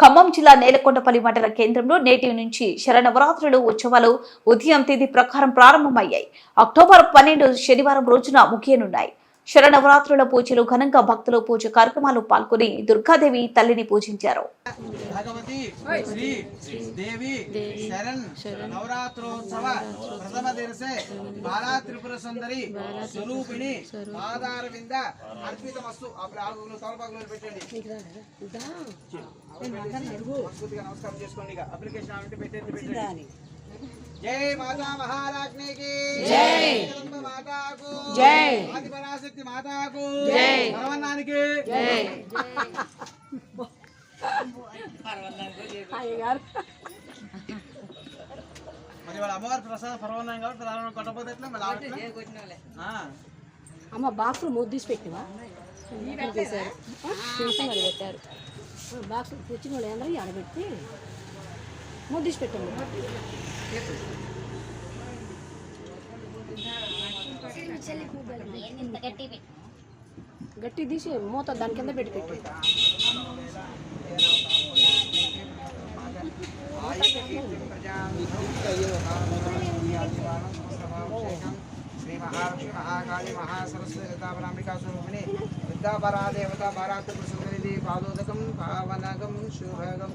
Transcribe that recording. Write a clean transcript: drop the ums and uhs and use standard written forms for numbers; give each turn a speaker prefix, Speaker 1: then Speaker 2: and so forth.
Speaker 1: ఖమ్మం జిల్లా నేలకొండపల్లి మండల కేంద్రంలో నేటి నుంచి శరన్నవరాత్రులు ఉత్సవాలు ఉదయం తేదీ ప్రకారం ప్రారంభమయ్యాయి. అక్టోబర్ 12 శనివారం రోజున ముగియనున్నాయి. శరన్నవరాత్రుల పూజలు ఘనంగా భక్తులు పూజ కార్యక్రమాలు పాల్గొని దుర్గాదేవి తల్లిని పూజించారు.
Speaker 2: భగవతి శ్రీ దేవి శరణ్ నవరాత్రోత్సవ ప్రథమ దివసే బాలా త్రిపుర సుందరి స్వరూపిణి ఆధారవింద అర్పితమస్తు. అప్పుడు ఆగులు తలపాగులు పెట్టండి. సంస్కృతిగా నమస్కారం చేసుకోండి. అప్లికేషన్ ఆమె పెట్టండి. जय माता महाराज्ञी की जय, जगदम्बा माता को जय, आदि पराशक्ति माता को जय, परवन्नानि की जय। మరి వాళ్ళ అమ్మవారి ప్రసాదం పర్వన్నాం కాబట్టి ప్రారంభం కొట్టపోతే ఎట్లా మళ్ళీ
Speaker 3: అమ్మ బాక్స్ ముద్దిసి పెట్టివా చేశారు పెట్టారు బాక్స్ తెచ్చిన వాళ్ళు అందరూ ఆడబెట్టి ముద్దిసి పెట్టండి. గట్టి తీసి మూత దాని కింద పెట్టి పెట్టు. శ్రీ మహాలక్ష్మి మహాకాళి మహాసరస్వతి లతాపరాంబికా స్వరూపిణి విద్యాపరా దేవత భారాత్రి సుందరిది పాదోదకం పావనగం శుభగం.